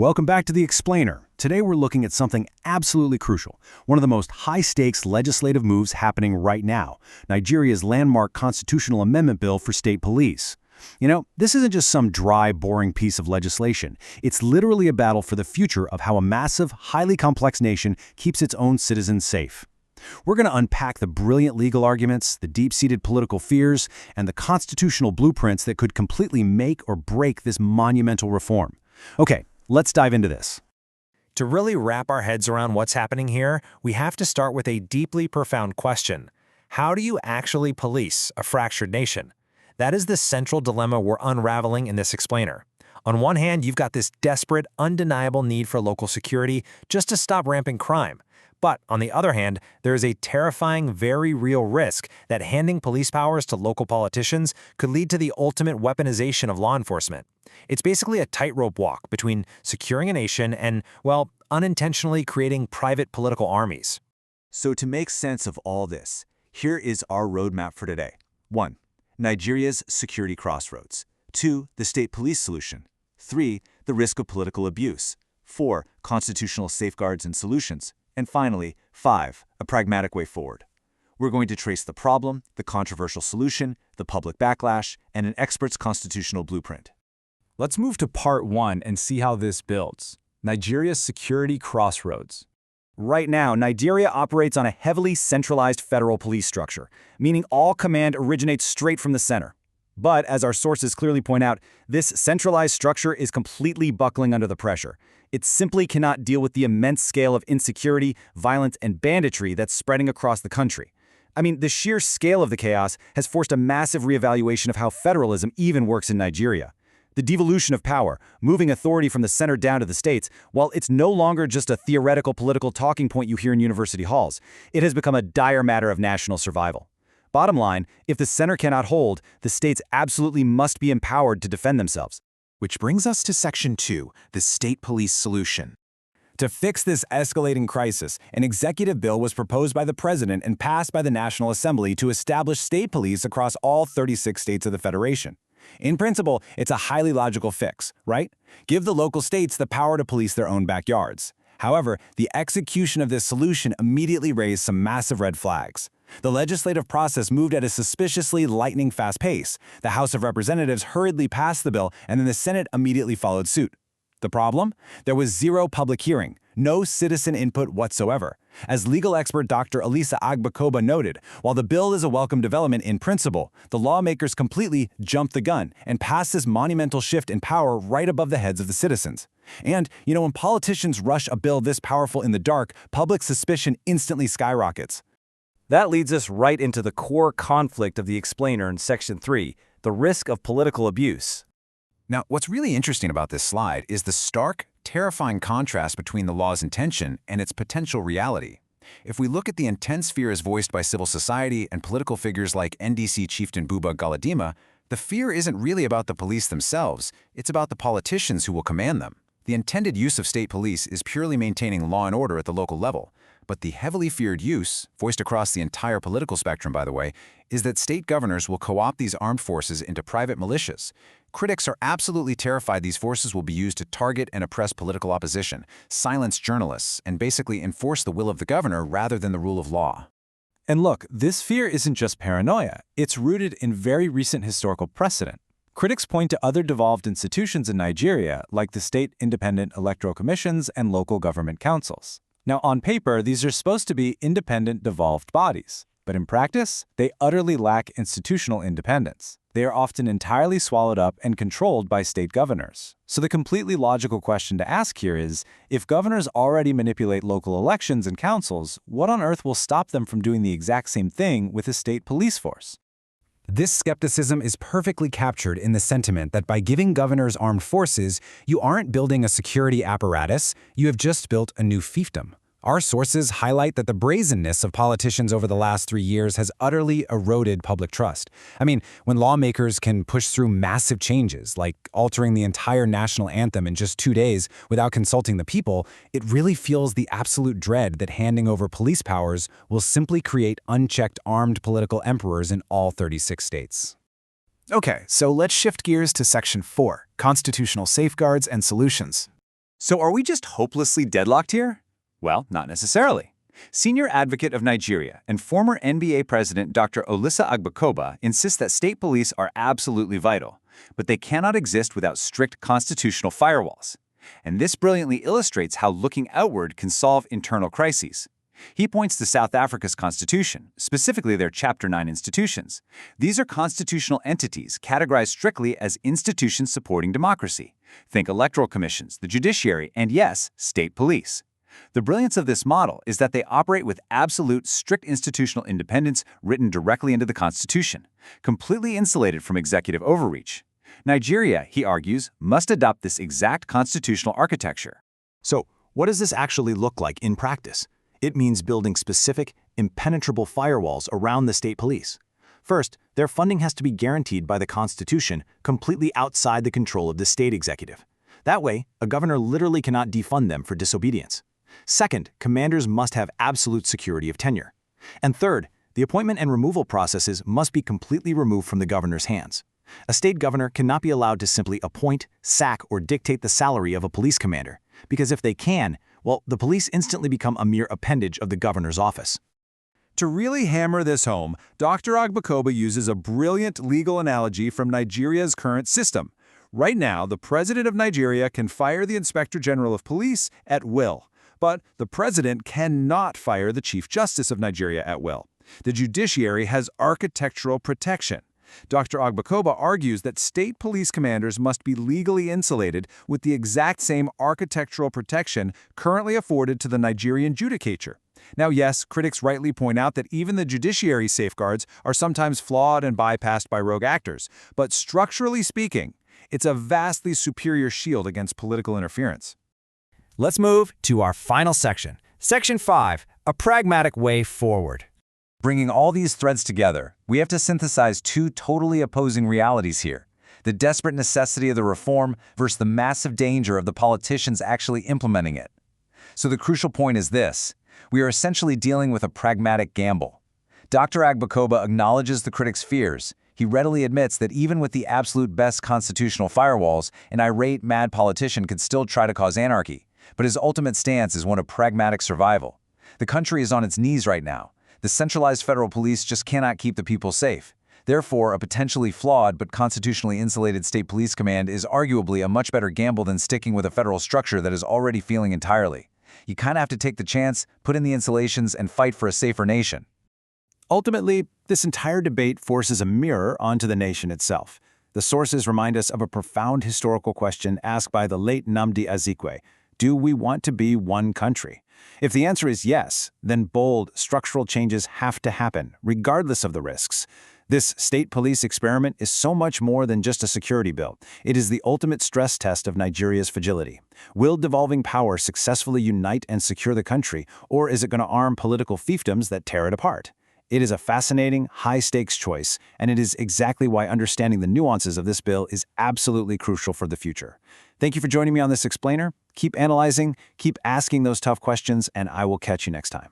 Welcome back to The Explainer. Today we're looking at something absolutely crucial, one of the most high-stakes legislative moves happening right now, Nigeria's landmark constitutional amendment bill for state police. This isn't just some dry, boring piece of legislation. It's literally a battle for the future of how a massive, highly complex nation keeps its own citizens safe. We're going to unpack the brilliant legal arguments, the deep-seated political fears, and the constitutional blueprints that could completely make or break this monumental reform. Okay, let's dive into this. To really wrap our heads around what's happening here, we have to start with a deeply profound question. How do you actually police a fractured nation? That is the central dilemma we're unraveling in this explainer. On one hand, you've got this desperate, undeniable need for local security just to stop rampant crime. But on the other hand, there is a terrifying, very real risk that handing police powers to local politicians could lead to the ultimate weaponization of law enforcement. It's basically a tightrope walk between securing a nation and, well, unintentionally creating private political armies. So to make sense of all this, here is our roadmap for today. 1. Nigeria's security crossroads. 2. The state police solution. 3. The risk of political abuse. 4. Constitutional safeguards and solutions. And finally, 5. A pragmatic way forward. We're going to trace the problem, the controversial solution, the public backlash, and an expert's constitutional blueprint. Let's move to part 1 and see how this builds. Nigeria's security crossroads. Right now, Nigeria operates on a heavily centralized federal police structure, meaning all command originates straight from the center. But, as our sources clearly point out, this centralized structure is completely buckling under the pressure. It simply cannot deal with the immense scale of insecurity, violence, and banditry that's spreading across the country. The sheer scale of the chaos has forced a massive reevaluation of how federalism even works in Nigeria. The devolution of power, moving authority from the center down to the states, while it's no longer just a theoretical political talking point you hear in university halls, it has become a dire matter of national survival. Bottom line, if the center cannot hold, the states absolutely must be empowered to defend themselves. Which brings us to Section 2, the state police solution. To fix this escalating crisis, an executive bill was proposed by the president and passed by the National Assembly to establish state police across all 36 states of the Federation. In principle, it's a highly logical fix, right? Give the local states the power to police their own backyards. However, the execution of this solution immediately raised some massive red flags. The legislative process moved at a suspiciously lightning-fast pace. The House of Representatives hurriedly passed the bill, and then the Senate immediately followed suit. The problem? There was zero public hearing, no citizen input whatsoever. As legal expert Dr. Elisa Agbakoba noted, while the bill is a welcome development in principle, the lawmakers completely jumped the gun and passed this monumental shift in power right above the heads of the citizens. And, when politicians rush a bill this powerful in the dark, public suspicion instantly skyrockets. That leads us right into the core conflict of the explainer in Section 3, the risk of political abuse. Now, what's really interesting about this slide is the stark, terrifying contrast between the law's intention and its potential reality. If we look at the intense fears voiced by civil society and political figures like NDC chieftain Buba Galadima, the fear isn't really about the police themselves, it's about the politicians who will command them. The intended use of state police is purely maintaining law and order at the local level. But the heavily feared use, voiced across the entire political spectrum by the way, is that state governors will co-opt these armed forces into private militias. Critics are absolutely terrified these forces will be used to target and oppress political opposition, silence journalists, and basically enforce the will of the governor rather than the rule of law. And look, this fear isn't just paranoia. It's rooted in very recent historical precedent. Critics point to other devolved institutions in Nigeria, like the state independent electoral commissions and local government councils. Now, on paper, these are supposed to be independent, devolved bodies. But in practice, they utterly lack institutional independence. They are often entirely swallowed up and controlled by state governors. So the completely logical question to ask here is, if governors already manipulate local elections and councils, what on earth will stop them from doing the exact same thing with a state police force? This skepticism is perfectly captured in the sentiment that by giving governors armed forces, you aren't building a security apparatus, you have just built a new fiefdom. Our sources highlight that the brazenness of politicians over the last 3 years has utterly eroded public trust. When lawmakers can push through massive changes, like altering the entire national anthem in just 2 days without consulting the people, it really fuels the absolute dread that handing over police powers will simply create unchecked armed political emperors in all 36 states. Okay, so let's shift gears to Section 4, Constitutional Safeguards and Solutions. So are we just hopelessly deadlocked here? Well, not necessarily. Senior advocate of Nigeria and former NBA president Dr. Olisa Agbakoba insists that state police are absolutely vital, but they cannot exist without strict constitutional firewalls. And this brilliantly illustrates how looking outward can solve internal crises. He points to South Africa's constitution, specifically their Chapter 9 institutions. These are constitutional entities categorized strictly as institutions supporting democracy. Think electoral commissions, the judiciary, and yes, state police. The brilliance of this model is that they operate with absolute, strict institutional independence written directly into the Constitution, completely insulated from executive overreach. Nigeria, he argues, must adopt this exact constitutional architecture. So, what does this actually look like in practice? It means building specific, impenetrable firewalls around the state police. First, their funding has to be guaranteed by the Constitution, completely outside the control of the state executive. That way, a governor literally cannot defund them for disobedience. Second, commanders must have absolute security of tenure. And third, the appointment and removal processes must be completely removed from the governor's hands. A state governor cannot be allowed to simply appoint, sack, or dictate the salary of a police commander, because if they can, well, the police instantly become a mere appendage of the governor's office. To really hammer this home, Dr. Agbakoba uses a brilliant legal analogy from Nigeria's current system. Right now, the president of Nigeria can fire the inspector general of police at will, but the president cannot fire the chief justice of Nigeria at will. The judiciary has architectural protection. Dr. Agbakoba argues that state police commanders must be legally insulated with the exact same architectural protection currently afforded to the Nigerian judicature. Now, yes, critics rightly point out that even the judiciary safeguards are sometimes flawed and bypassed by rogue actors, but structurally speaking, it's a vastly superior shield against political interference. Let's move to our final section. Section 5, a pragmatic way forward. Bringing all these threads together, we have to synthesize two totally opposing realities here: the desperate necessity of the reform versus the massive danger of the politicians actually implementing it. So the crucial point is this: we are essentially dealing with a pragmatic gamble. Dr. Agbakoba acknowledges the critics' fears. He readily admits that even with the absolute best constitutional firewalls, an irate, mad politician could still try to cause anarchy. But his ultimate stance is one of pragmatic survival. The country is on its knees right now. The centralized federal police just cannot keep the people safe. Therefore, a potentially flawed but constitutionally insulated state police command is arguably a much better gamble than sticking with a federal structure that is already failing entirely. You kind of have to take the chance, put in the insulations, and fight for a safer nation. Ultimately, this entire debate forces a mirror onto the nation itself. The sources remind us of a profound historical question asked by the late Nnamdi Azikiwe: do we want to be one country? If the answer is yes, then bold, structural changes have to happen, regardless of the risks. This state police experiment is so much more than just a security bill. It is the ultimate stress test of Nigeria's fragility. Will devolving power successfully unite and secure the country, or is it going to arm political fiefdoms that tear it apart? It is a fascinating, high-stakes choice, and it is exactly why understanding the nuances of this bill is absolutely crucial for the future. Thank you for joining me on this explainer. Keep analyzing, keep asking those tough questions, and I will catch you next time.